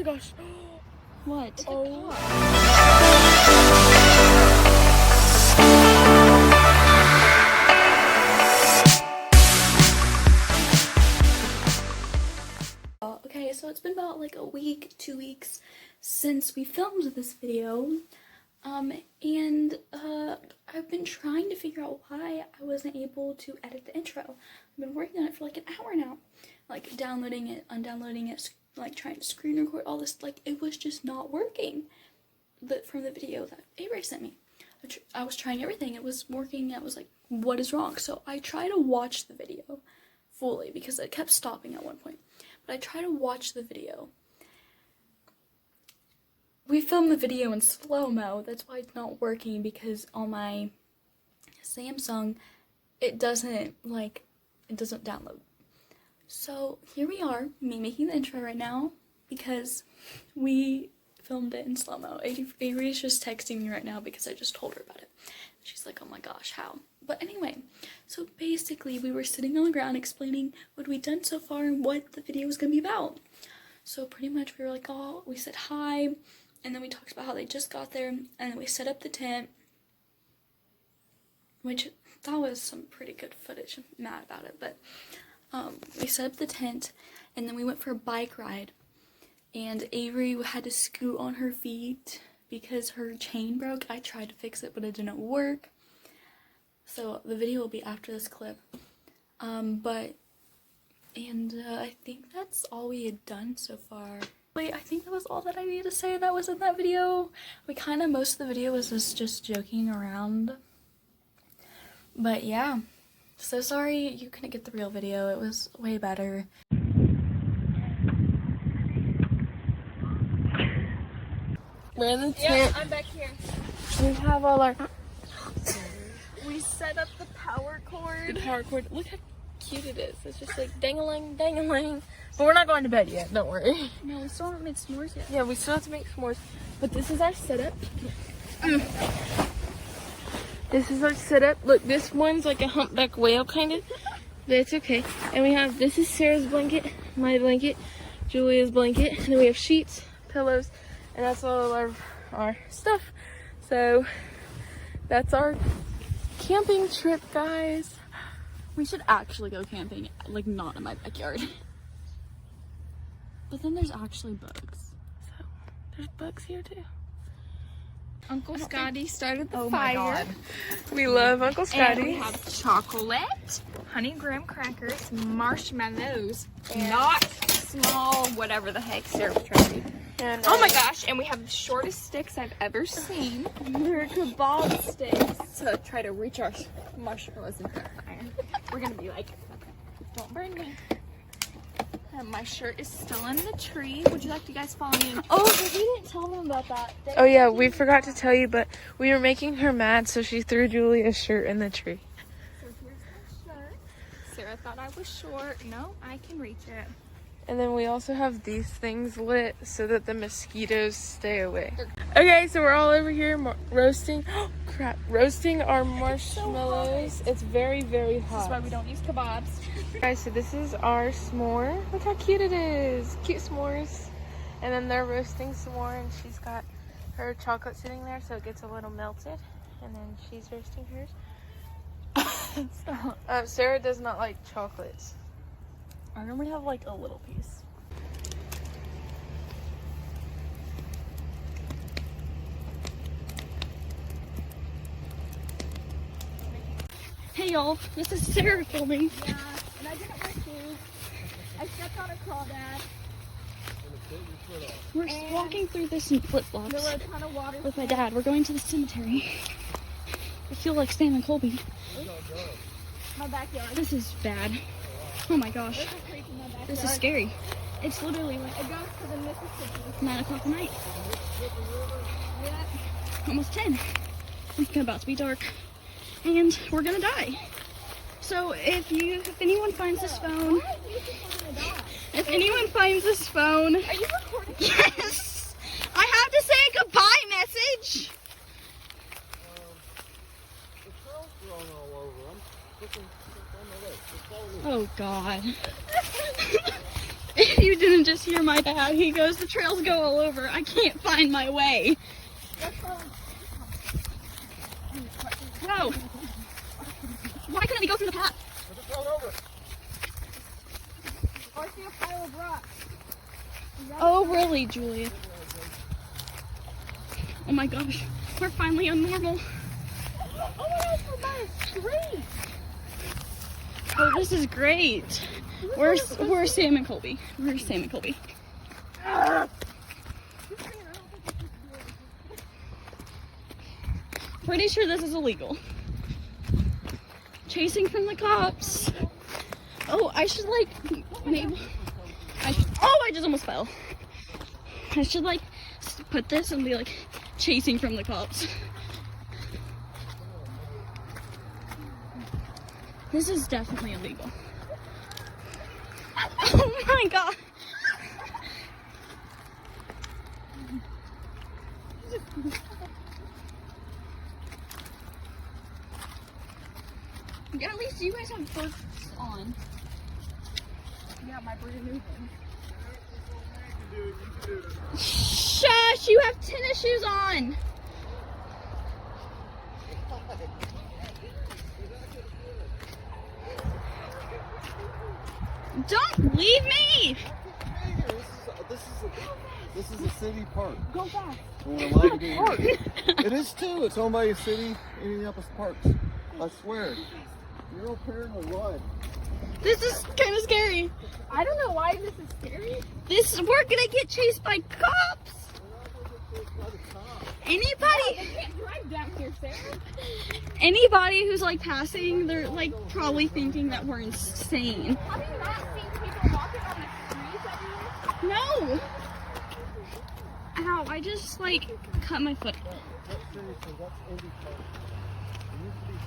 my gosh. What? Oh. Okay, so it's been about like a week, 2 weeks since we filmed this video. I've been trying to figure out why I wasn't able to edit the intro. I've been working on it for like an hour now. Like downloading it, undownloading it, like trying to screen record all this. Like it was just not working. From the video that Avery sent me. I was trying everything. It was working. I was like, what is wrong? So I tried to watch the video fully because it kept stopping at one point. But I tried to watch the video. We filmed the video in slow-mo. That's why it's not working, because on my Samsung, it doesn't download. So here we are, me making the intro right now, because we filmed it in slow-mo. Avery's just texting me right now because I just told her about it. She's like, oh my gosh, how? But anyway, so basically we were sitting on the ground explaining what we'd done so far and what the video was going to be about. So pretty much we were like, oh, we said hi, and then we talked about how they just got there, and then we set up the tent, which that was some pretty good footage. I'm mad about it, but we set up the tent, and then we went for a bike ride, and Avery had to scoot on her feet because her chain broke. I tried to fix it, but it didn't work. So the video will be after this clip. I think that's all we had done so far. I think that was all that I needed to say that was in that video. Most of the video was just joking around. But yeah, so sorry you couldn't get the real video. It was way better. We're in the tent. Yeah, I'm back here. We have all our... We set up the power cord. Look how cute it is. It's just like dang-a-ling, dang-a-ling. But we're not going to bed yet, don't worry. No, we still haven't made s'mores yet. Yeah, we still have to make s'mores. But this is our setup. This is our setup. Look, this one's like a humpback whale kind of. But it's okay. And we have, this is Sarah's blanket, my blanket, Julia's blanket. And then we have sheets, pillows, and that's all our stuff. So that's our camping trip, guys. We should actually go camping, like not in my backyard. But then there's actually bugs. So there's bugs here too. Uncle Scotty started the Oh fire. my god. We love Uncle Scotty. And we have chocolate, honey graham crackers, marshmallows, not small, whatever the heck Sarah was trying to do. And, Oh my gosh, and we have the shortest sticks I've ever seen. They're kebab sticks. To try to reach our marshmallows into the fire. We're gonna be like, don't burn me. And my shirt is still in the tree. Would you like to guys follow me? Oh, but we didn't tell them about that. Oh yeah, we forgot to tell you, but we were making her mad, so she threw Julia's shirt in the tree. So here's my shirt. Sarah thought I was short. No, I can reach it. And then we also have these things lit so that the mosquitoes stay away. Okay, so we're all over here roasting. Oh crap! Roasting our marshmallows. It's very, very hot. This is why we don't use kebabs. Guys, so this is our s'more. Look how cute it is. Cute s'mores. And then they're roasting some more, and she's got her chocolate sitting there so it gets a little melted. And then she's roasting hers. Sarah does not like chocolates. I normally have like a little piece. Hey y'all, this is Sarah filming. Yeah, and I didn't wear shoes. I stepped on a crawdad. We're walking through this in flip-flops There were a ton of water. with my dad. We're going to the cemetery. I feel like Sam and Colby. My backyard. This is bad. Oh my gosh. There's a creek in my backyard. This is scary. It's literally like It goes to the Mississippi. 9 o'clock at night. Yeah. Almost 10. It's about to be dark. And we're gonna die. So if anyone finds this phone, Why do you think we're gonna die? if anyone finds this phone, Are you recording? yes, I have to say a goodbye message. The trail's thrown all over. I'm looking on my leg. Just follow me. Oh God. If you didn't just just hear my dad. He goes, the trails go all over. I can't find my way. Whoa. Why couldn't we go through the path? I see a pile of rocks. Oh, really, Julia? Oh my gosh. We're finally on normal. Oh my gosh, we're by a street. Oh, this is great. Where's Sam and Colby? Where's Sam and Colby? Pretty sure this is illegal. Chasing from the cops. Oh, I should like maybe. Oh, I just almost fell. I should like put this and be like chasing from the cops. This is definitely illegal. Oh my god. Yeah, at least you guys have boots on. Yeah, my brand new one. Shush! You have tennis shoes on! Don't leave me! This is a city park. Go back. We're allowed to be here. It is too. It's owned by a city, Indianapolis Parks. I swear. You're all paranoid. Why? This is kind of scary. I don't know why this is scary. We're gonna get chased by cops. Anybody? They can't drive down here, Sarah. Anybody who's like passing, they're like probably thinking that we're insane. Have you not seen people walking on the streets everywhere? No. Ow! I just like cut my foot. That's seriously, that's Indy Park. It used to be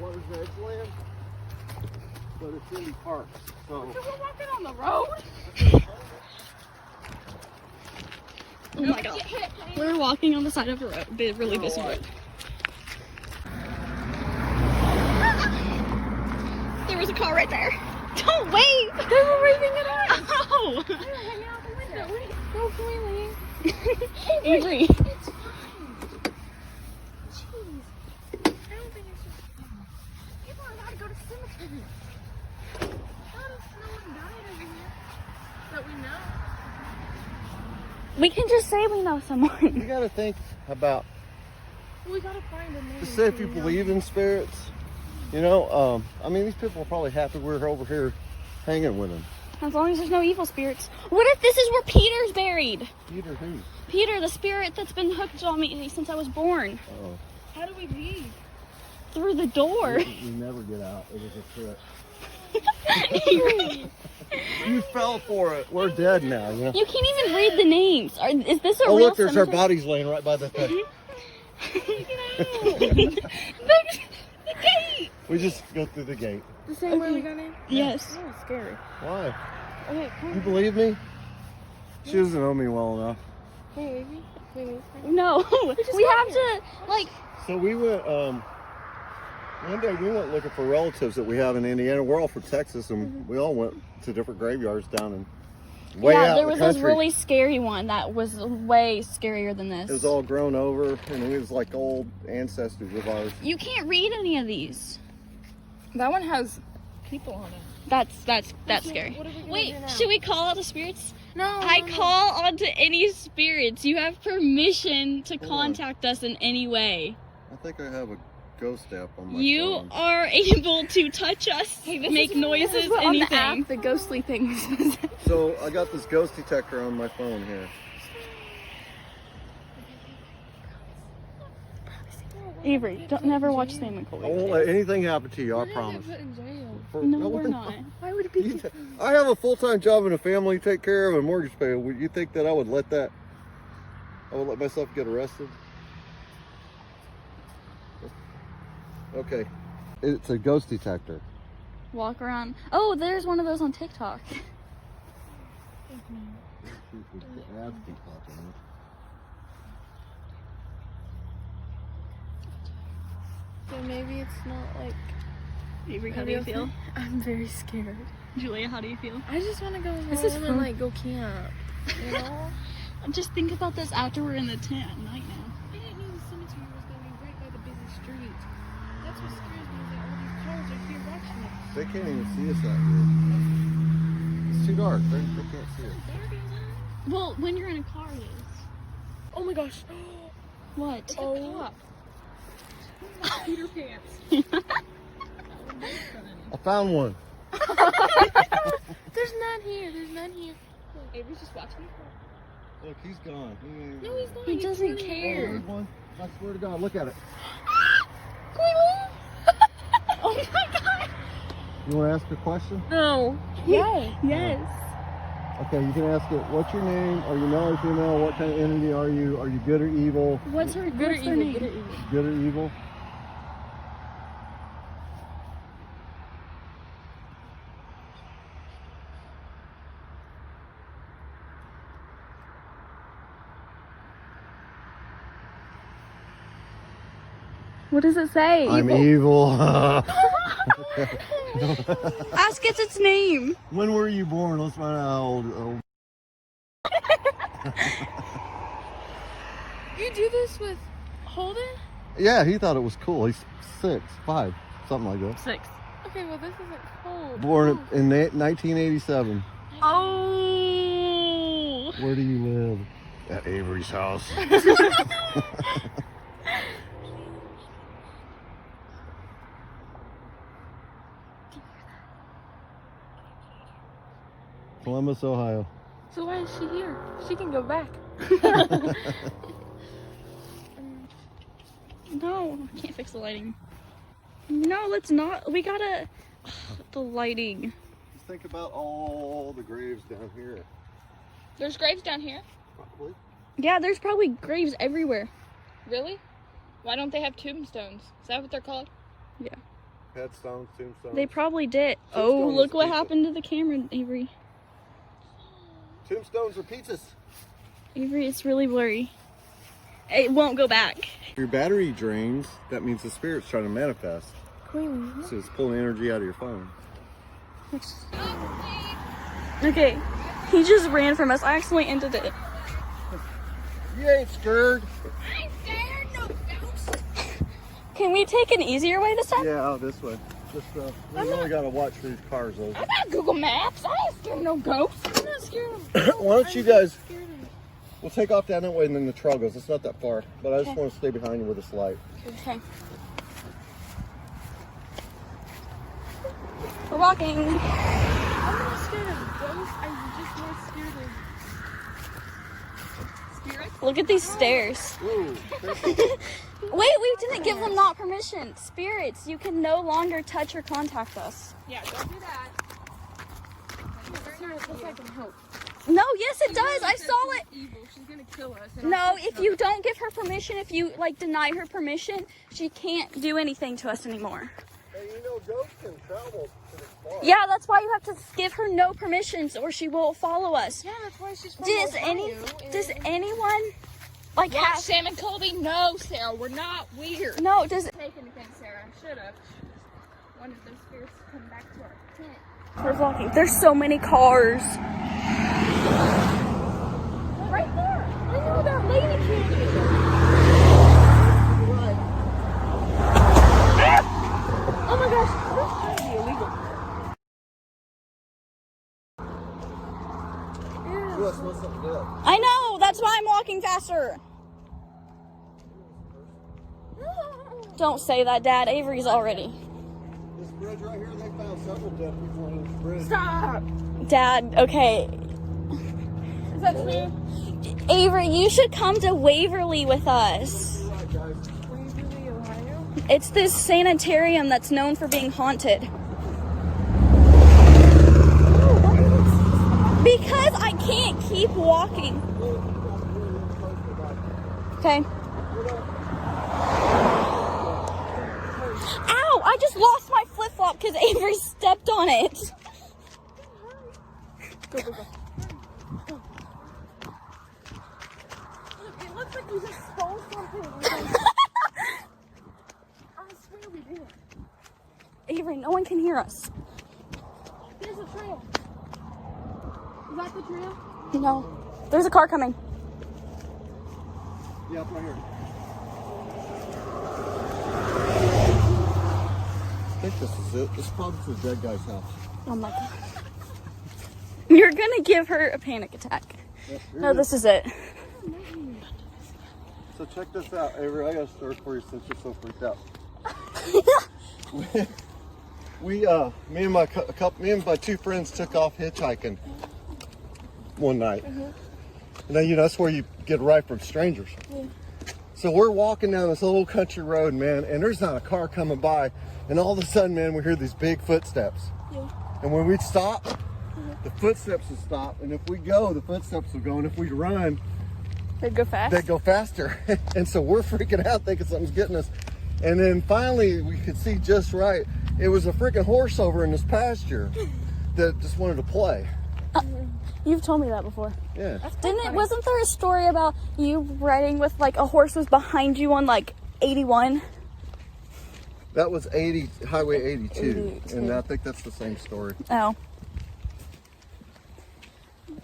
what was the Edgeland? But it's Indy Park. So So we're walking on the road? Oh my god. We're walking on the side of a road, the really busy road. There was a car right there. Don't wave! They were waving at us. Oh! They were hanging out the window. Wait, no, can we leave? Avery. It's fine. Jeez. I don't think it's just fun. People are allowed to go to cemeteries. Not if no one died over here. That we know. We can just say we know someone. you gotta think about, We gotta find a name. just say if you believe in spirits, you know, I mean, these people are probably happy we're over here hanging with them. As long as there's no evil spirits. What if this is where Peter's buried? Peter who? Peter, the spirit that's been hooked on me since I was born. Oh. How do we leave? Through the door. You never get out. It was a You trick. You fell for it. We're dead now. You know? can't even read the names. Is this a Oh, real look, there's our cemetery? bodies laying right by the thing. the gate. We just go through the gate. The same way we got in? Yes. Oh, scary. Why? Okay, come You believe me? She doesn't know me well enough. Hey, Avery. Wait. No. We have to, like, So we went, one day we went looking for relatives that we have in Indiana. We're all from Texas, and we all went to different graveyards down in way out there in was the this country. really scary one that was way scarier than this. It was all grown over, and it was like old ancestors of ours. You can't read any of these. That one has people on it. That's scary. What are we gonna Wait, do now? should we call out the spirits? No. I call onto any spirits. You have permission to contact us in any way. I think I have a ghost app on my You phone. are able to touch us, make noises, On the anything. app, the ghostly things. So I got this ghost detector on my phone here. Avery, don't never watch Sam and I Colby. won't let anything happen to you, I promise. in jail. No, we're not. Why would it be? I have a full-time job and a family to take care of and mortgage pay. Would you think that I would let myself get arrested? Okay. It's a ghost detector. Walk around. Oh, there's one of those on TikTok. So maybe it's not like. Avery, how do you feel? I'm very scared. Julia, how do you feel? I just want to go This is home fun. and like go camp. You know? Just think about this after we're in the tent at night now. I didn't know the cemetery was going to be right by the busy street. That's what scares me, is that all these cars are here watching us. They can't even see us out here. It's too dark. They can't see us. Well, when you're in a car, it is. Oh my gosh. What? Oh. Peter Pants. I found one. There's none here. There's none here. Avery's just watching. Look, he's gone. No, he's not. He He's doesn't running. Oh, care. there's one. I swear to God, look at it. Can we leave? Oh my god! You want to ask a question? No. Yes. Yes. Okay, you can ask it. What's your name? Are you male or female? What kind of entity are you? Are you good or evil? What's her Good or what's her evil? name? Good or evil? Good or evil? What does it say? I'm evil. Ask it its name. When were you born? Let's find out how old. You do this with Holden? Yeah, he thought it was cool. He's 6, 5, something like that. 6. Okay, well this isn't cold. Born in 1987. Oh. Where do you live? At Avery's house. Columbus, Ohio. So why is she here? She can go back. No, I can't fix the lighting. No, let's not. We gotta. The lighting. Just think about all the graves down here. There's graves down here. Probably. Yeah, there's probably graves everywhere. Really? Why don't they have tombstones? Is that what they're called? Headstones, tombstones. They probably did. Oh, Tombstone look is what pizza. happened to the camera, Avery. Tombstones are pizzas. Avery, it's really blurry. It won't go back. If your battery drains, that means the spirit's trying to manifest. Queen. So it's pulling energy out of your phone. Okay, he just ran from us. I accidentally ended it. You ain't scared. I'm scared, no ghost. Can we take an easier way this time? Yeah, out this way. Just we really gotta watch these cars though. I got Google Maps. I ain't scared no ghost. I'm not scared of Why don't you guys? scared of We'll take off down that way and then the trail goes. It's not that far, but I just want to stay behind you with this light. Okay. We're walking. I'm not scared of ghosts. I'm just more scared of spirits. Look at these stairs. Ooh, Wait, we didn't give them not permission. Spirits, you can no longer touch or contact us. Yeah, don't do that. Sarah, this I can help. No, yes it does. I saw it. Evil. She's gonna kill us. No, if you don't give her permission, if you like deny her permission, she can't do anything to us anymore. Hey, you know ghosts can travel pretty far. Yeah, that's why you have to give her no permissions or she will follow us. Yeah, that's why she's from Does Ohio, does and- anyone like Watch have Sam and Colby. No, Sarah, we're not weird. no, does Take anything, Sarah. Should have. Wanted those spirits to come back to our tent. we're walking. There's so many cars. Right there. I know that lady candy. Oh my gosh, this should be illegal. You must smell something good. I know, that's why I'm walking faster. Don't say that, Dad. Avery's already. This bridge right here, they found several dead people on this bridge. Stop. Dad, okay. Is that true? Avery, you should come to Waverly with us. Waverly, Ohio? It's this sanitarium that's known for being haunted. Because I can't keep walking. Okay. Ow! I just lost my flip-flop because Avery stepped on it. Go. Look, it looks like you just stole something. I swear we did. Avery, no one can hear us. There's a trail. Is that the trail? No. There's a car coming. Yeah, right here. I think this is it. This is probably the dead guy's house. Oh my god. You're gonna give her a panic attack. Yep, No, this is it. So check this out, Avery. I got a story for you since you're so freaked out. Me and my two friends took off hitchhiking one night. And then, you know, that's where you get a ride from strangers. Yeah. So we're walking down this little country road, man, and there's not a car coming by. And all of a sudden, man, we hear these big footsteps. Yeah. And when we stop, the footsteps will stop. And if we go, the footsteps will go. And if we run, They'd go fast? They'd go faster. And so we're freaking out thinking something's getting us. And then finally we could see just right. It was a freaking horse over in this pasture that just wanted to play. You've told me that before. Yeah. Wasn't there a story about you riding with like a horse was behind you on like 81? That was Highway 82. And I think that's the same story. Oh.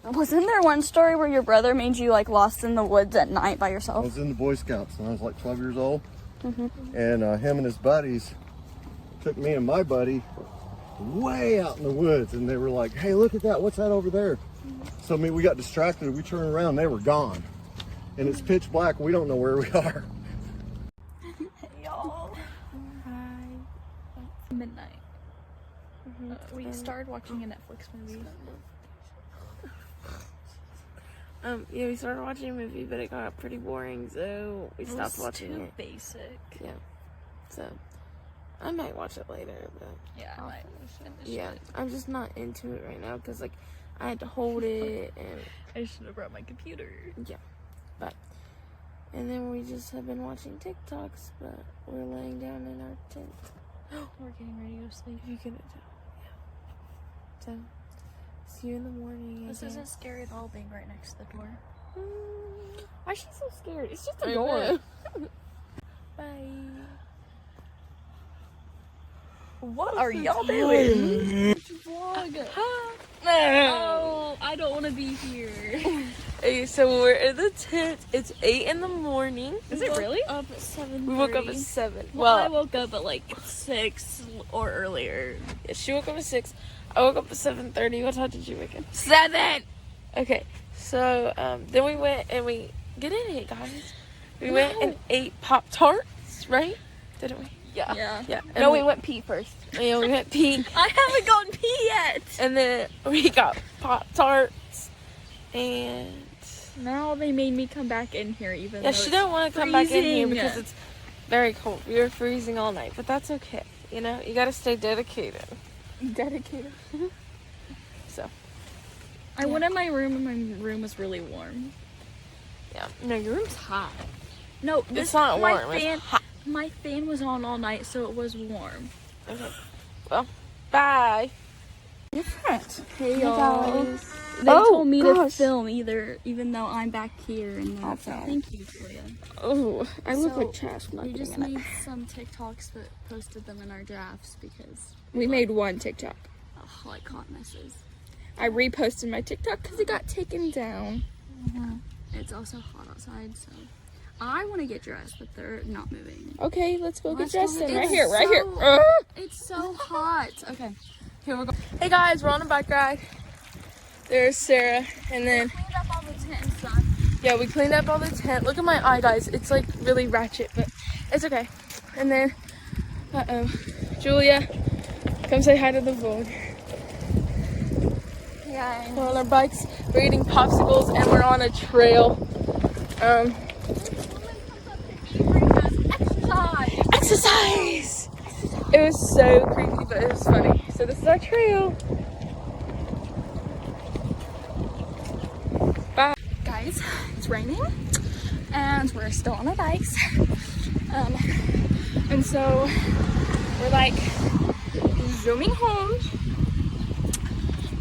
Wasn't there one story where your brother made you like lost in the woods at night by I yourself? was in the Boy Scouts when I was like 12 years old. And him and his buddies took me and my buddy way out in the woods. And they were like, hey, look at that. What's that over there? So we got distracted. We turned around. They were gone. And it's pitch black. We don't know where we are. Hey, y'all. Hi. Midnight. We started watching a Netflix movie. Yeah, we started watching a movie, but it got pretty boring, so we stopped watching it. Basic. Yeah. So, I might watch it later, but Yeah, I might finish it. I'm just not into it right now because, like, I had to hold it, and I should have brought my computer. yeah. But, and then we just have been watching TikToks, but we're laying down in our tent. We're getting ready to go sleep. You couldn't tell. Yeah. So, see you in the morning. This isn't scary at all being right next to the door. Why is she so scared? It's just I a door. know. Bye. What are y'all doing? Vlog. Oh, I don't want to be here. Okay, so we're in the tent. It's 8 in the morning. Is it really? Up at 7. We woke up at 7. Well, I woke up at like 6 or earlier. Yeah, she woke up at 6. I woke up at 7:30. What time did you wake up? 7. Okay, so then we went and we get in it, guys. We went and ate Pop-Tarts, right? Didn't we? Yeah. Yeah. And No, we went pee first. Yeah, we went pee. I haven't gone pee yet. And then we got Pop-Tarts and Now they made me come back in here even yeah, though she don't want to come back in here freezing. because it's very cold. We were freezing all night, but that's okay. You know, you got to stay dedicated. dedicated. So, I went in my room and my room was really warm. yeah. No, your room's hot. No, It's not my warm. fan, It's hot. my fan was on all night, so it was warm. Okay. Well, bye. Hey y'all. They Oh, told me to gosh. film even though I'm back here and then Okay. thank you, Julia. Oh, I look So, like trash. We just made some TikToks but posted them in our drafts because We made one TikTok. like hot messes. I reposted my TikTok because it got taken down. It's also hot outside, so I want to get dressed, but they're not moving. Okay, let's go Let's get dressed go. then. Right It's here, right here. so- It's so hot. Okay, here we go. Hey guys, we're on a bike ride. There's Sarah, and then Cleaned up all the tent and stuff. yeah, we cleaned up all the tent. Look at my eye, guys. It's like really ratchet, but it's okay. And then, Julia, come say hi to the vlog. Yeah. We're on our bikes. We're eating popsicles, and we're on a trail. Exercise. It was so creepy, but it was funny. So this is our trail. Bye. Guys, it's raining and we're still on our bikes. And so we're like zooming home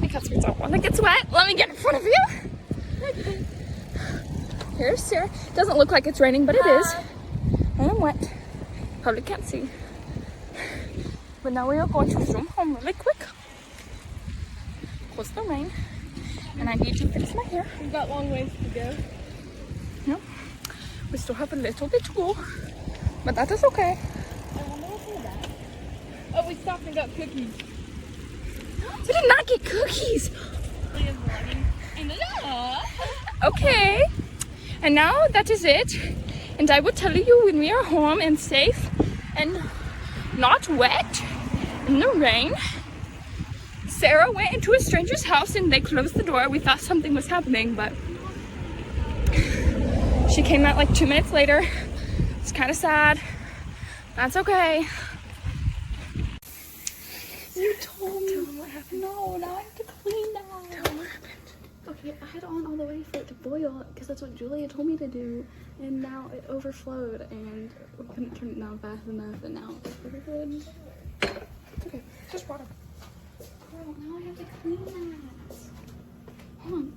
because we don't want to get wet. Let me get in front of you. Here's Sarah. Doesn't look like it's raining, but it is. And I'm wet. Probably can't see. But now we are going to zoom home really quick. was the rain. And I need to fix my hair. We've got long ways to go. No, we still have a little bit to go, but that is okay. I wonder what's that. Oh, we stopped and got cookies. We did not get cookies. Leah's vlogging. And Okay, and now that is it. And I will tell you when we are home and safe and not wet in the rain. Sarah went into a stranger's house and they closed the door. We thought something was happening, but she came out like 2 minutes later. It's kind of sad. That's okay. You told me. What happened? No, now I have to clean that. Tell me what happened. Okay, I had it on all the way for it to boil because that's what Julia told me to do. And now it overflowed and we couldn't turn it down fast enough and now it's really good. It's okay, just water. Girl, now I have to clean that. Hold on.